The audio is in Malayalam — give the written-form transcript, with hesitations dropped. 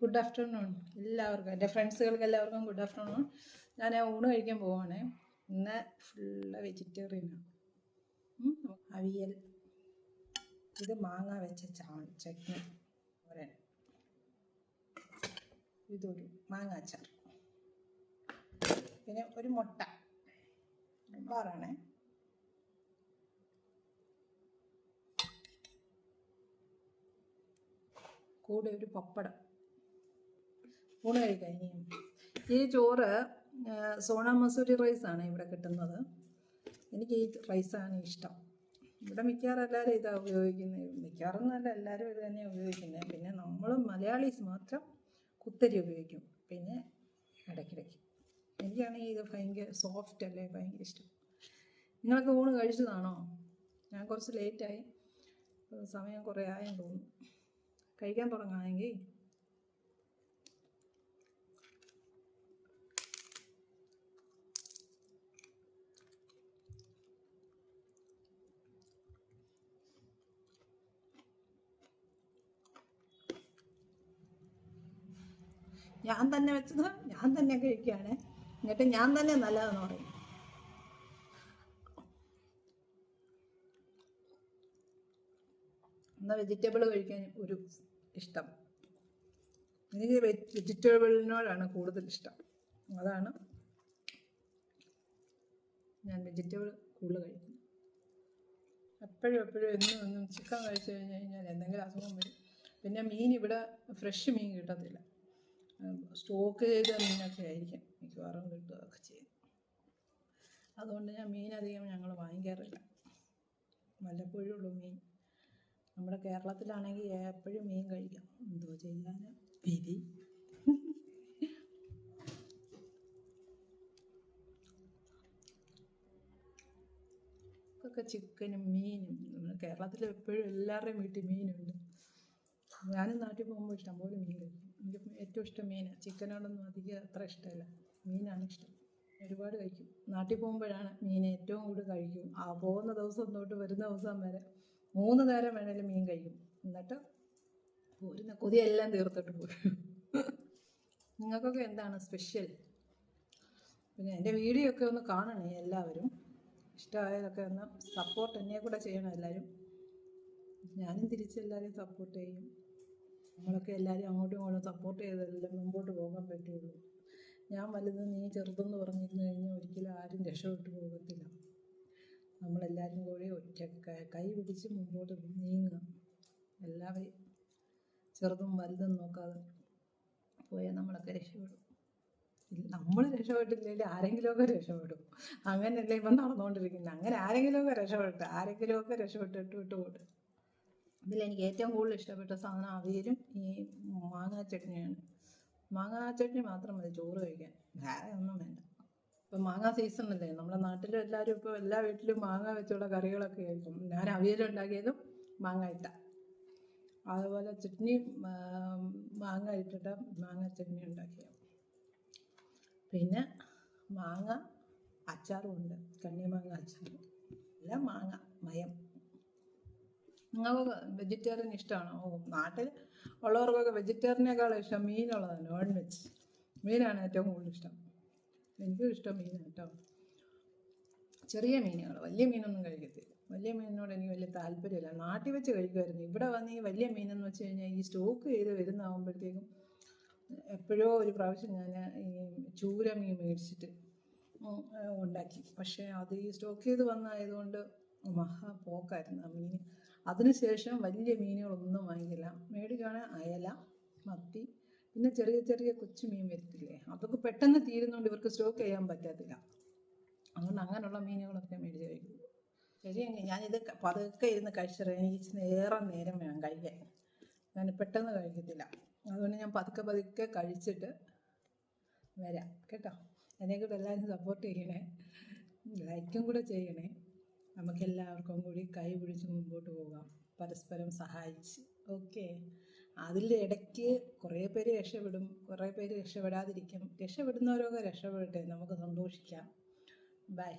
ഗുഡ് ആഫ്റ്റർനൂൺ എല്ലാവർക്കും, എൻ്റെ ഫ്രണ്ട്സുകൾക്ക് എല്ലാവർക്കും ഗുഡ് ആഫ്റ്റർനൂൺ. ഞാൻ ഊണ് കഴിക്കാൻ പോവാണേ. ഇന്ന് ഫുള്ള് വെജിറ്റേറിയനാണ്. അവിയൽ, ഇത് മാങ്ങ വെച്ച ചട്നി, ഇതൊരു മാങ്ങ അച്ചാർ, പിന്നെ ഒരു മുട്ട ബാറാണേ. കൂടെ ഒരു പപ്പടം. ഊണ് കഴിക്കാൻ ഈ ചോറ് സോണ മസൂരി റൈസാണ് ഇവിടെ കിട്ടുന്നത്. എനിക്ക് ഈ റൈസാണ് ഇഷ്ടം. ഇവിടെ മിക്കവാറും എല്ലാവരും ഇതാണ് ഉപയോഗിക്കുന്നത്. മിക്കവാറൊന്നുമല്ല, എല്ലാവരും ഇത് തന്നെയാണ് ഉപയോഗിക്കുന്നത്. പിന്നെ നമ്മൾ മലയാളീസ് മാത്രം കുത്തരി ഉപയോഗിക്കും. പിന്നെ ഇടയ്ക്കിടയ്ക്ക് എനിക്കാണെങ്കിൽ ഇത് ഭയങ്കര സോഫ്റ്റ് അല്ലേ, ഭയങ്കര ഇഷ്ടം. നിങ്ങളൊക്കെ ഊണ് കഴിച്ചതാണോ? ഞാൻ കുറച്ച് ലേറ്റായി, സമയം കുറേ ആയെന്ന് തോന്നുന്നു. കഴിക്കാൻ തുടങ്ങാമെങ്കിൽ ഞാൻ തന്നെ വെച്ചത് ഞാൻ തന്നെ കഴിക്കുകയാണ്. എന്നിട്ട് ഞാൻ തന്നെ നല്ലതെന്ന് പറയും. എന്നാൽ വെജിറ്റബിൾ കഴിക്കാൻ ഒരു ഇഷ്ടം. എനിക്ക് വെജിറ്റബിളിനോടാണ് കൂടുതൽ ഇഷ്ടം. അതാണ് ഞാൻ വെജിറ്റബിൾ കൂടുതൽ കഴിക്കുന്നത്. എപ്പോഴും എന്നും ചിക്കൻ കഴിച്ചു കഴിഞ്ഞാൽ എന്തെങ്കിലും അസുഖം വരും. പിന്നെ മീൻ ഇവിടെ ഫ്രഷ് മീൻ കിട്ടത്തില്ല, സ്റ്റോക്ക് ചെയ്ത മീനൊക്കെ ആയിരിക്കും മിക്കവാറും കിട്ടുകയൊക്കെ ചെയ്യും. അതുകൊണ്ട് ഞാൻ മീനധികം ഞങ്ങൾ വാങ്ങിക്കാറില്ല. വല്ലപ്പോഴും ഉള്ളൂ മീൻ. നമ്മുടെ കേരളത്തിലാണെങ്കിൽ എപ്പോഴും മീൻ കഴിക്കാം. എന്തോ ചെയ്യാൻ വിധി. ഒക്കെ ചിക്കനും മീനും. നമ്മുടെ കേരളത്തിൽ എപ്പോഴും എല്ലാവരുടെയും വീട്ടിൽ മീനുണ്ട്. ഞാനും നാട്ടിൽ പോകുമ്പോൾ ഇഷ്ടംപോലെ മീൻ കഴിക്കും. എനിക്ക് ഏറ്റവും ഇഷ്ടം മീനാണ്. ചിക്കനോടൊന്നും അധികം അത്ര ഇഷ്ടമല്ല, മീനാണ് ഇഷ്ടം. ഒരുപാട് കഴിക്കും. നാട്ടിൽ പോകുമ്പോഴാണ് മീൻ ഏറ്റവും കൂടുതൽ കഴിക്കും. പോകുന്ന ദിവസം തൊട്ട് വരുന്ന ദിവസം വരെ 3 നേരം വേണേലും മീൻ കഴിക്കും. എന്നിട്ട് പോരുന്ന കൊതിയെല്ലാം തീർത്തിട്ട് പോരും. നിങ്ങൾക്കൊക്കെ എന്താണ് സ്പെഷ്യൽ? പിന്നെ എൻ്റെ വീഡിയോ ഒക്കെ ഒന്ന് കാണണേ എല്ലാവരും. ഇഷ്ടമായതൊക്കെ ഒന്ന് സപ്പോർട്ട് എന്നെ കൂടെ ചെയ്യണം എല്ലാവരും. ഞാനും തിരിച്ചെല്ലാവരെയും സപ്പോർട്ട് ചെയ്യും. നമ്മളൊക്കെ എല്ലാവരും അങ്ങോട്ടും ഇങ്ങോട്ടും സപ്പോർട്ട് ചെയ്തതെല്ലാം മുമ്പോട്ട് പോകാൻ പറ്റുള്ളൂ. ഞാൻ വലുത് നീ ചെറുതെന്ന് പറഞ്ഞിരുന്നു കഴിഞ്ഞാൽ ഒരിക്കലും ആരും രക്ഷപ്പെട്ടു പോകത്തില്ല. നമ്മളെല്ലാവരും കൂടി ഒറ്റ കൈ പിടിച്ച് മുമ്പോട്ട് നീങ്ങുക. എല്ലാവരും ചെറുതും വലുതും നോക്കാതെ പോയാൽ നമ്മളൊക്കെ രക്ഷപ്പെടും. നമ്മൾ രക്ഷപ്പെട്ടില്ലെങ്കിൽ ആരെങ്കിലുമൊക്കെ രക്ഷപ്പെടും. അങ്ങനെയല്ലേ ഇപ്പം നടന്നുകൊണ്ടിരിക്കുന്നത്. അങ്ങനെ ആരെങ്കിലുമൊക്കെ രക്ഷപ്പെട്ടിട്ട് വിട്ടുപോട്ടെ. ഇതിലെനിക്ക് ഏറ്റവും കൂടുതൽ ഇഷ്ടപ്പെട്ട സാധനം അവിയലും ഈ മാങ്ങാ ചട്നിയാണ്. മാങ്ങാ ചട്നി മാത്രം മതി ചോറ് കഴിക്കാൻ, വേറെ ഒന്നും വേണ്ട. ഇപ്പം മാങ്ങാ സീസണല്ലേ നമ്മുടെ നാട്ടിലും. എല്ലാവരും ഇപ്പോൾ എല്ലാ വീട്ടിലും മാങ്ങ വെച്ചുള്ള കറികളൊക്കെ ആയിരിക്കും. ഞാൻ അവിയലുണ്ടാക്കിയതും മാങ്ങ ഇട്ട, അതുപോലെ ചട്നി മാങ്ങ ഇട്ടിട്ട് മാങ്ങ ചട്നി ഉണ്ടാക്കിയത്. പിന്നെ മാങ്ങ അച്ചാറും ഉണ്ട്, കണ്ണിമാങ്ങ അച്ചാർ. എല്ലാം മാങ്ങ മയം. നിങ്ങൾക്ക് വെജിറ്റേറിയൻ ഇഷ്ടമാണോ? നാട്ടിൽ ഉള്ളവർക്കൊക്കെ വെജിറ്റേറിയനേക്കാളും ഇഷ്ടം മീനുള്ളതാണ്, നോൺ വെജ്. മീനാണ് ഏറ്റവും കൂടുതൽ ഇഷ്ടം. എനിക്കും ഇഷ്ടം മീനാണ് കേട്ടോ. ചെറിയ മീനുകൾ, വലിയ മീനൊന്നും കഴിക്കത്തില്ല. വലിയ മീനിനോട് എനിക്ക് വലിയ താല്പര്യമില്ല. നാട്ടിൽ വെച്ച് കഴിക്കുമായിരുന്നു. ഇവിടെ വന്ന് ഈ വലിയ മീനെന്ന് വെച്ച് കഴിഞ്ഞാൽ ഈ സ്റ്റോക്ക് ചെയ്ത് വരുന്നതാകുമ്പോഴത്തേക്കും എപ്പോഴോ ഒരു പ്രാവശ്യം ഞാൻ ഈ ചൂര മീൻ മേടിച്ചിട്ട് ഉണ്ടാക്കി. പക്ഷേ അത് ഈ സ്റ്റോക്ക് ചെയ്ത് വന്നതായതുകൊണ്ട് മഹാ പോക്കായിരുന്നു ആ മീൻ. അതിനുശേഷം വലിയ മീനുകളൊന്നും വാങ്ങിക്കില്ല. മേടിക്കുകയാണെങ്കിൽ അയല, മത്തി, പിന്നെ ചെറിയ കൊച്ചു മീൻ വരത്തില്ലേ, അതൊക്കെ പെട്ടെന്ന് തീരുന്നതുകൊണ്ട് ഇവർക്ക് സ്റ്റോക്ക് ചെയ്യാൻ പറ്റത്തില്ല. അതുകൊണ്ട് അങ്ങനെയുള്ള മീനുകളൊക്കെ മേടിച്ച് കഴിക്കും. ശരിയെങ്കിൽ ഞാനിത് പതുക്കെ ഇരുന്ന് കഴിച്ചത്. എനിക്ക് ഏറെ നേരം വേണം കഴിക്കാൻ. ഞാൻ പെട്ടെന്ന് കഴിക്കത്തില്ല. അതുകൊണ്ട് ഞാൻ പതുക്കെ കഴിച്ചിട്ട് വരാം കേട്ടോ. എന്നെക്കൂടെ എല്ലാവരും സപ്പോർട്ട് ചെയ്യണേ, ലൈക്കും കൂടെ ചെയ്യണേ. നമുക്കെല്ലാവർക്കും കൂടി കൈ പിടിച്ച് മുമ്പോട്ട് പോകാം, പരസ്പരം സഹായിച്ച്. ഓക്കെ. അതിൻ്റെ ഇടയ്ക്ക് കുറേ പേര് രക്ഷപ്പെടും, കുറേ പേര് രക്ഷപ്പെടാതിരിക്കും. രക്ഷപ്പെടുന്നവരൊക്കെ രക്ഷപ്പെടട്ടെ, നമുക്ക് സന്തോഷിക്കാം. ബൈ.